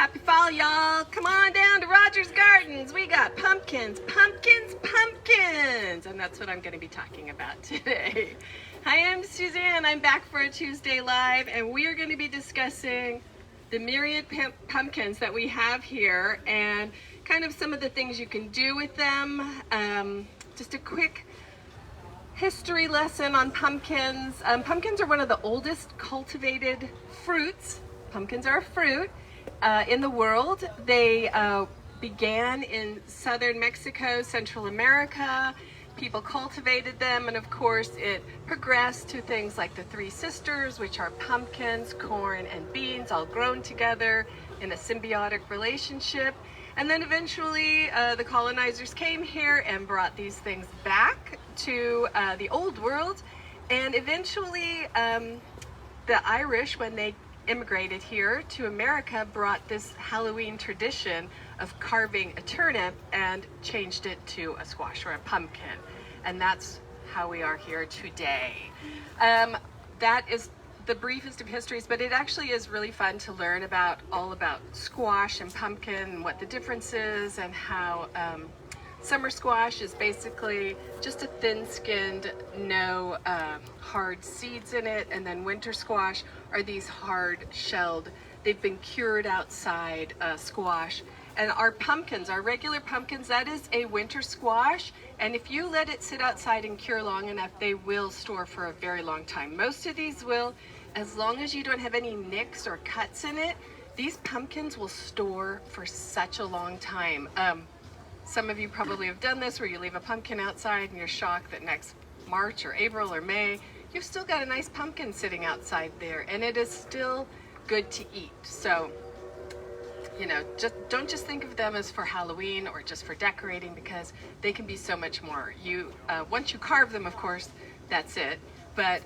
Happy fall, y'all. Come on down to Rogers Gardens. We got pumpkins, pumpkins, pumpkins. And that's what I'm going to be talking about today. Hi, I'm Suzanne. I'm back for a Tuesday Live, and we are going to be discussing the myriad pumpkins that we have here and kind of some of the things you can do with them. Just a quick history lesson on pumpkins. Pumpkins are one of the oldest cultivated fruits. Pumpkins are a fruit in the world. They began in southern Mexico, Central America. People cultivated them, and of course it progressed to things like the Three Sisters, which are pumpkins, corn, and beans all grown together in a symbiotic relationship. And then eventually the colonizers came here and brought these things back to the old world. And eventually the Irish, when they immigrated here to America, brought this Halloween tradition of carving a turnip and changed it to a squash or a pumpkin. And that's how we are here today. That is the briefest of histories, but it actually is really fun to learn about all about squash and pumpkin and what the difference is, and how summer squash is basically just a thin-skinned, no hard seeds in it, and then winter squash are these hard-shelled, they've been cured outside squash. And our pumpkins, our regular pumpkins, that is a winter squash, and if you let it sit outside and cure long enough, they will store for a very long time. Most of these will, as long as you don't have any nicks or cuts in it. These pumpkins will store for such a long time. Some of you probably have done this, where you leave a pumpkin outside and you're shocked that next March or April or May, you've still got a nice pumpkin sitting outside there, and it is still good to eat. So, you know, don't just think of them as for Halloween or just for decorating, because they can be so much more. Once you carve them, of course, that's it. But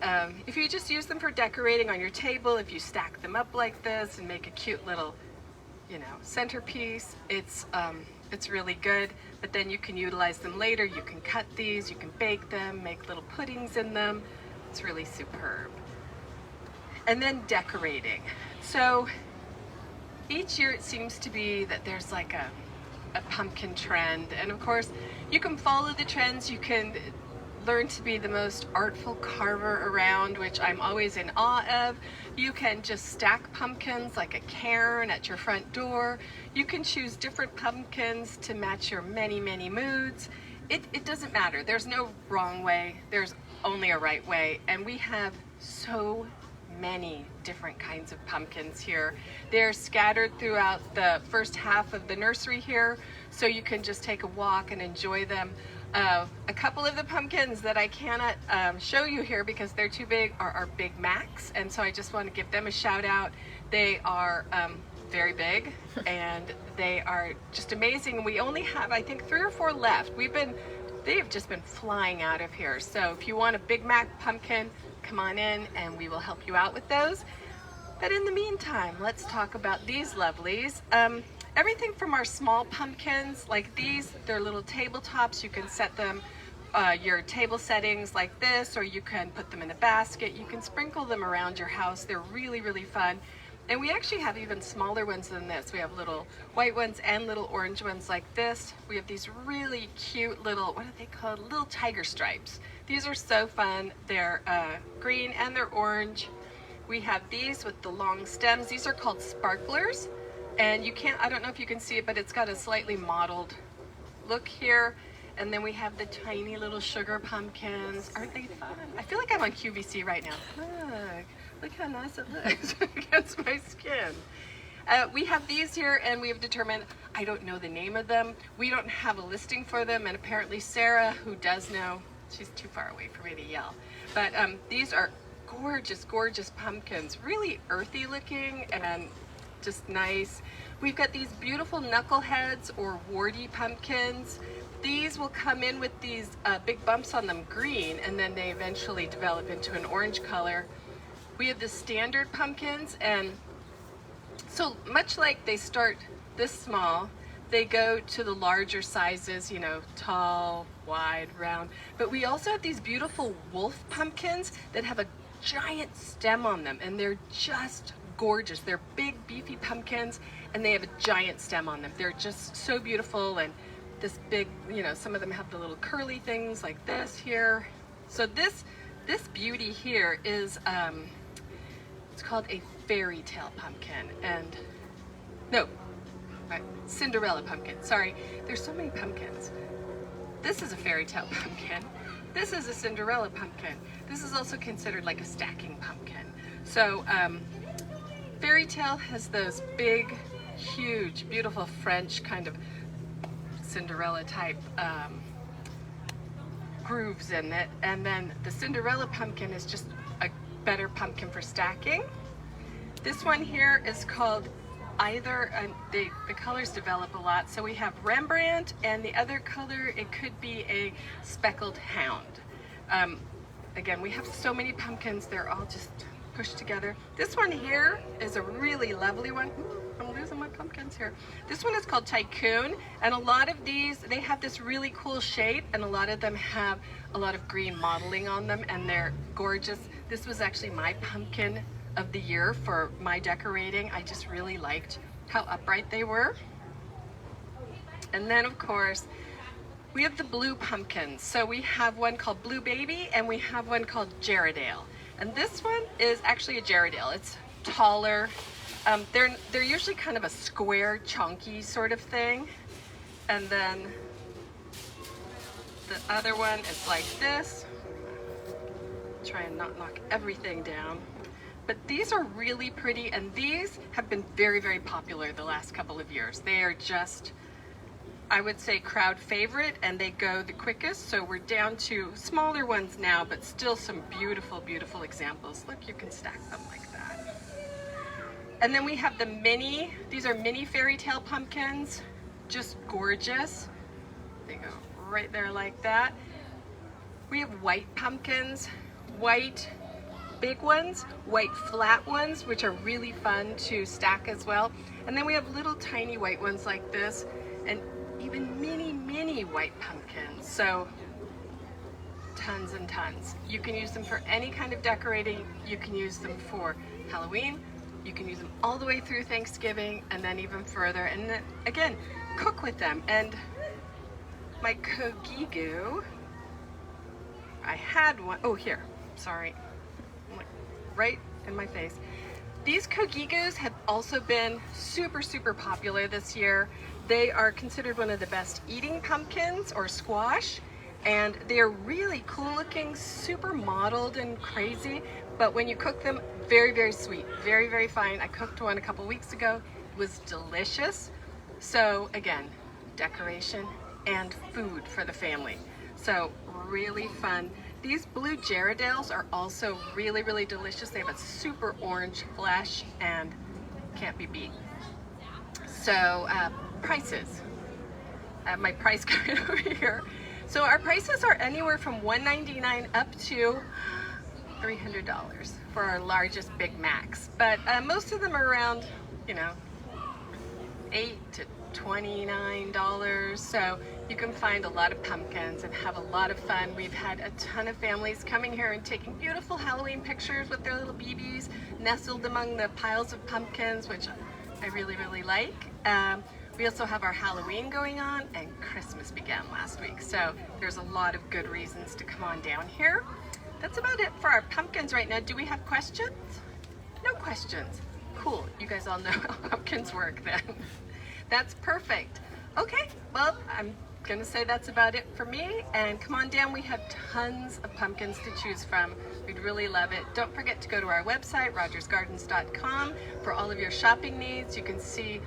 if you just use them for decorating on your table, if you stack them up like this and make a cute little, you know, centerpiece, it's really good. But then you can utilize them later. You can cut these, you can bake them, make little puddings in them. It's really superb. And then decorating. So each year it seems to be that there's like a pumpkin trend, and of course you can follow the trends. You can learn to be the most artful carver around, which I'm always in awe of. You can just stack pumpkins like a cairn at your front door. You can choose different pumpkins to match your many moods. It doesn't matter. There's no wrong way, there's only a right way, and we have so many different kinds of pumpkins here. They're scattered throughout the first half of the nursery here, so you can just take a walk and enjoy them. A couple of the pumpkins that I cannot show you here because they're too big are our Big Macs, and so I just want to give them a shout out. They are very big, and they are just amazing. We only have, I think, 3 or 4 left. They have just been flying out of here. So if you want a Big Mac pumpkin, come on in and we will help you out with those. But in the meantime, let's talk about these lovelies. Everything from our small pumpkins like these, they're little tabletops. You can set them, your table settings like this, or you can put them in a basket. You can sprinkle them around your house. They're really fun. And we actually have even smaller ones than this. We have little white ones and little orange ones like this. We have these really cute little, what are they called? Little tiger stripes. These are so fun. They're green and they're orange. We have these with the long stems. These are called sparklers. And you can't, I don't know if you can see it, but it's got a slightly mottled look here. And then we have the tiny little sugar pumpkins. Aren't they fun? I feel like I'm on QVC right now. Look how nice it looks against my skin. We have these here, and we have determined, I don't know the name of them. We don't have a listing for them, and apparently Sarah, who does know, she's too far away for me to yell. But these are gorgeous pumpkins, really earthy looking and just nice. We've got these beautiful knuckleheads or warty pumpkins. These will come in with these big bumps on them, green, and then they eventually develop into an orange color. We have the standard pumpkins, and so much like they start this small, they go to the larger sizes, you know, tall, wide, round. But we also have these beautiful wolf pumpkins that have a giant stem on them, and they're just gorgeous. They're big, beefy pumpkins, and they have a giant stem on them. They're just so beautiful, and this big, you know, some of them have the little curly things like this here. So this beauty here is, it's called a fairy tale pumpkin, and no, Cinderella pumpkin. Sorry, there's so many pumpkins. This is a fairy tale pumpkin. This is a Cinderella pumpkin. This is also considered like a stacking pumpkin. So fairy tale has those big, huge, beautiful French kind of Cinderella type grooves in it, and then the Cinderella pumpkin is just a better pumpkin for stacking. This one here is called either, the colors develop a lot, so we have Rembrandt, and the other color, it could be a speckled hound. Again, we have so many pumpkins, they're all just pushed together. This one here is a really lovely one. Ooh, I'm losing my pumpkins here. This one is called Tycoon, and a lot of these, they have this really cool shape, and a lot of them have a lot of green modeling on them, and they're gorgeous. This was actually my pumpkin of the year for my decorating. I just really liked how upright they were. And then of course, we have the blue pumpkins. So we have one called Blue Baby, and we have one called Jarradale. And this one is actually a Jarradale. It's taller. They're usually kind of a square, chunky sort of thing. And then the other one is like this. Try and not knock everything down. But these are really pretty, and these have been very, very popular the last couple of years. They are just, I would say, crowd favorite, and they go the quickest. So we're down to smaller ones now, but still some beautiful, beautiful examples. Look, you can stack them like that. And then we have the mini, these are mini fairy tale pumpkins, just gorgeous. They go right there like that. We have white pumpkins, white big ones, white flat ones, which are really fun to stack as well. And then we have little tiny white ones like this, and even mini white pumpkins. So tons and tons. You can use them for any kind of decorating. You can use them for Halloween. You can use them all the way through Thanksgiving, and then even further. And then again, cook with them. And my Kogigu, I had one, oh here, sorry. Right in my face. These Kogigus have also been super, super popular this year. They are considered one of the best eating pumpkins or squash, and they're really cool looking, super mottled and crazy, but when you cook them, very, very sweet, very, very fine. I cooked one a couple weeks ago. It was delicious. So again, decoration and food for the family. So really fun. These blue Jarradales are also really, really delicious. They have a super orange flesh and can't be beat. So prices. I have my price card over here. So our prices are anywhere from $199 up to $300 for our largest Big Macs. But most of them are around, you know, $8 to $29. So you can find a lot of pumpkins and have a lot of fun. We've had a ton of families coming here and taking beautiful Halloween pictures with their little BBs nestled among the piles of pumpkins, which I really, really like. We also have our Halloween going on, and Christmas began last week. So there's a lot of good reasons to come on down here. That's about it for our pumpkins right now. Do we have questions? No questions. Cool, you guys all know how pumpkins work then. That's perfect. Okay, well, I'm gonna say that's about it for me, and come on down. We have tons of pumpkins to choose from. We'd really love it. Don't forget to go to our website, rogersgardens.com, for all of your shopping needs. You can see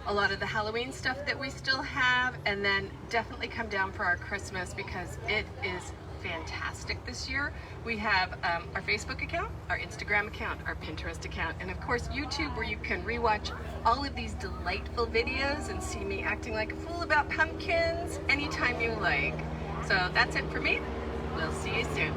a lot of the Halloween stuff that we still have, and then definitely come down for our Christmas because it is fantastic this year. We have our Facebook account, our Instagram account, our Pinterest account, and of course YouTube, where you can rewatch all of these delightful videos and see me acting like a fool about pumpkins anytime you like. So that's it for me. We'll see you soon.